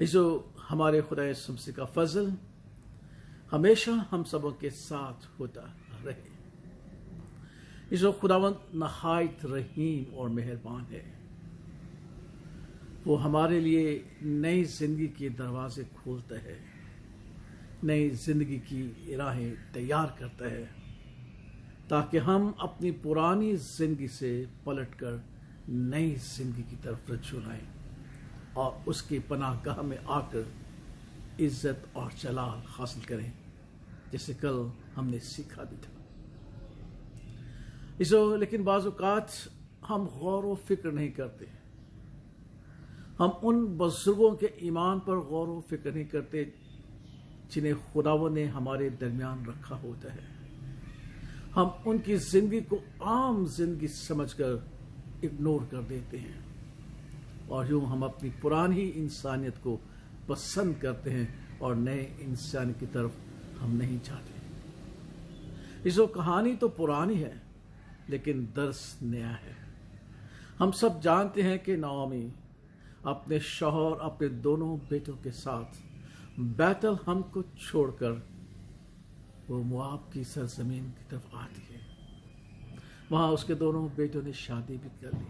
जो हमारे खुदा यीशु मसीह का फजल हमेशा हम सबों के साथ होता रहे। जो खुदावंद नहायत रहीम और मेहरबान है, वो हमारे लिए नई जिंदगी के दरवाजे खोलता है, नई जिंदगी की राहें तैयार करता है, ताकि हम अपनी पुरानी जिंदगी से पलटकर नई जिंदगी की तरफ रज्जू लाएं और उसकी पनाहगाह में आकर इज्जत और जलाल हासिल करें, जैसे कल हमने सीखा भी था। लेकिन बाज़ औक़ात हम गौर व फिक्र नहीं करते। हम उन बुजुर्गों के ईमान पर गौर व फिक्र नहीं करते जिन्हें खुदावंद ने हमारे दरमियान रखा होता है। हम उनकी जिंदगी को आम जिंदगी समझकर इग्नोर कर देते हैं और यूं हम अपनी पुरानी इंसानियत को पसंद करते हैं और नए इंसान की तरफ हम नहीं चाहते। इस कहानी तो पुरानी है, लेकिन दर्स नया है। हम सब जानते हैं कि नाओमी अपने शौहर, अपने दोनों बेटों के साथ बैतल हम को छोड़कर वो मोआब की सरजमीन की तरफ आती है। वहां उसके दोनों बेटों ने शादी भी कर ली।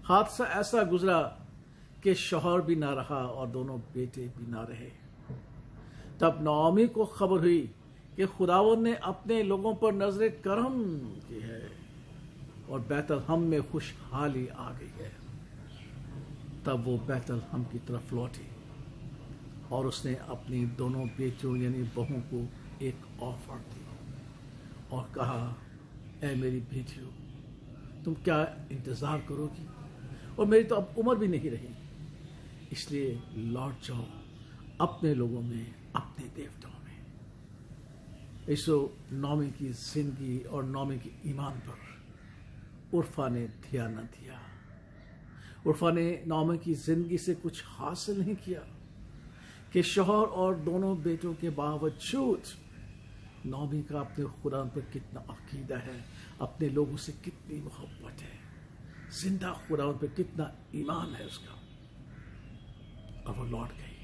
हादसा ऐसा गुजरा कि शौहर भी ना रहा और दोनों बेटे भी ना रहे। तब नाओमी को खबर हुई कि खुदावंद ने अपने लोगों पर नजर करम की है और बैतलहम में खुशहाली आ गई है। तब वो बैतलहम की तरफ लौटी और उसने अपनी दोनों बेटियों यानी बहू को एक ऑफर दी और कहा, ऐ मेरी बेटियों, तुम क्या इंतजार करोगी? और मेरी तो अब उम्र भी नहीं रही, इसलिए लौट जाओ अपने लोगों में, अपने देवताओं में। नाओमी की जिंदगी और नाओमी के ईमान पर उर्फा ने ध्यान न दिया। उर्फा ने नाओमी की जिंदगी से कुछ हासिल नहीं किया कि शौहर और दोनों बेटों के बावजूद नाओमी का अपने खुदा पर कितना अकीदा है, अपने लोगों से कितनी मोहब्बत है, जिंदा खुदा पर कितना ईमान है उसका, और वो लौट गई।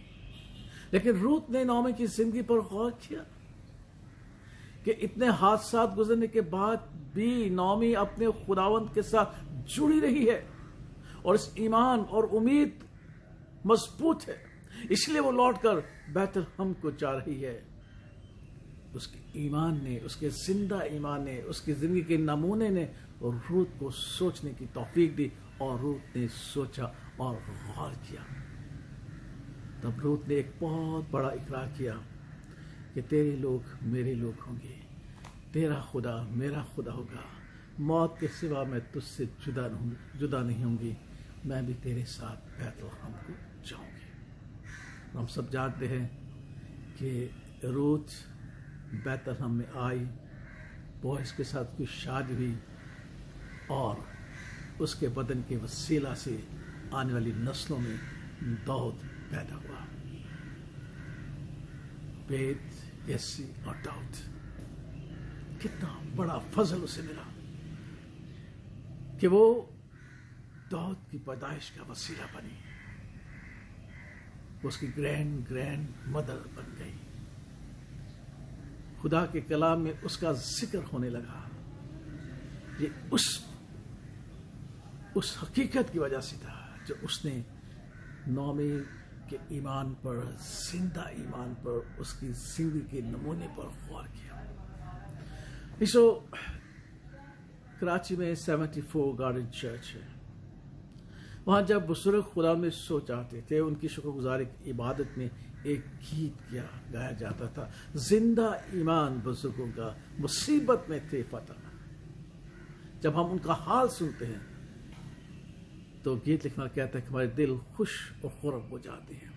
लेकिन रूत ने नाओमी की जिंदगी पर गौर किया कि इतने हादसात गुजरने के बाद भी नाओमी अपने खुदावंद के साथ जुड़ी रही है और इस ईमान और उम्मीद मजबूत है, इसलिए वो लौटकर बैतलहम को जा रही है। उसके ईमान ने, उसके जिंदा ईमान ने, उसकी जिंदगी के नमूने ने रूत को सोचने की तौफीक दी और रूत ने सोचा और गौर किया। तब रूत ने एक बहुत बड़ा इकरार किया कि तेरे लोग मेरे लोग होंगे, तेरा खुदा मेरा खुदा होगा, मौत के सिवा मैं तुझसे जुदा नहीं होंगी, मैं भी तेरे साथ बैतलहम को जाऊंगी। हम सब जानते हैं कि रूत बैतलहम में आई, बोअज के साथ कुछ शादी हुई और उसके बदन के वसीला से आने वाली नस्लों में दाऊद पैदा हुआ। बेत, यस्सी और दाऊद, कितना बड़ा फजल उसे मिला कि वो दाऊद की पैदाइश का वसीला बनी, उसकी ग्रैंड मदर बन गई। खुदा के कलाम में उसका जिक्र होने लगा। ये उस हकीकत की वजह से था जो उसने नाओमी के ईमान पर, जिंदा ईमान पर, उसकी जिंदगी के नमूने पर गौर किया। कराची में 74 गार्डन चर्च है। वहां जब बुजुर्ग खुदा में सो चाहते थे, उनकी शुक्रगुजारी की इबादत में एक गीत गाया जाता था। जिंदा ईमान बुजुर्गों का मुसीबत में थे फतह। जब हम उनका हाल सुनते हैं तो गीत लिखना कहता है कि हमारे दिल खुश और खुरम हो जाते हैं,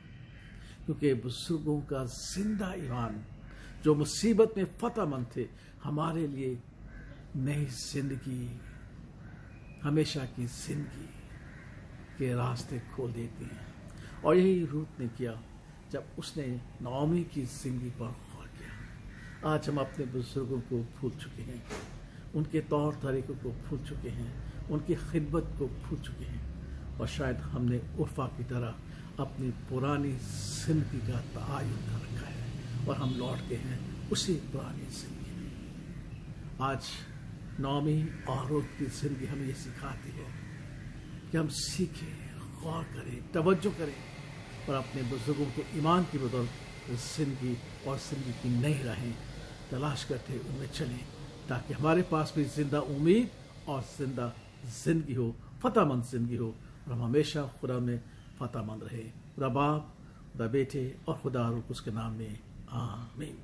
क्योंकि बुजुर्गों का जिंदा ईमान जो मुसीबत में फतहमंद थे, हमारे लिए नई जिंदगी, हमेशा की जिंदगी के रास्ते खोल देते हैं। और यही रूत ने किया जब उसने नाओमी की जिंदगी पर गौर किया। आज हम अपने बुजुर्गों को भूल चुके हैं, उनके तौर तरीकों को भूल चुके हैं, उनकी खिदमत को भूल चुके हैं, और शायद हमने उर्फा की तरह اپنی پرانی زندگی کا تعین کر رکھا ہے اور ہم لوٹتے ہیں اسی پرانی زندگی میں۔ آج نومی اور روز کی زندگی ہمیں یہ سکھاتی ہے کہ ہم سیکھیں، غور کریں، توجہ کریں اور اپنے بزرگوں کے ایمان کی بدولت زندگی اور زندگی کی نئی راہیں تلاش کرتے ان میں چلیں، تاکہ ہمارے پاس بھی زندہ امید اور زندہ زندگی ہو، فتح مند زندگی ہو، اور ہم ہمیشہ خدا میں فتح مند رہے۔ خدا باپ، خدا بیٹے اور خدا روح القدس کے نام میں آمین۔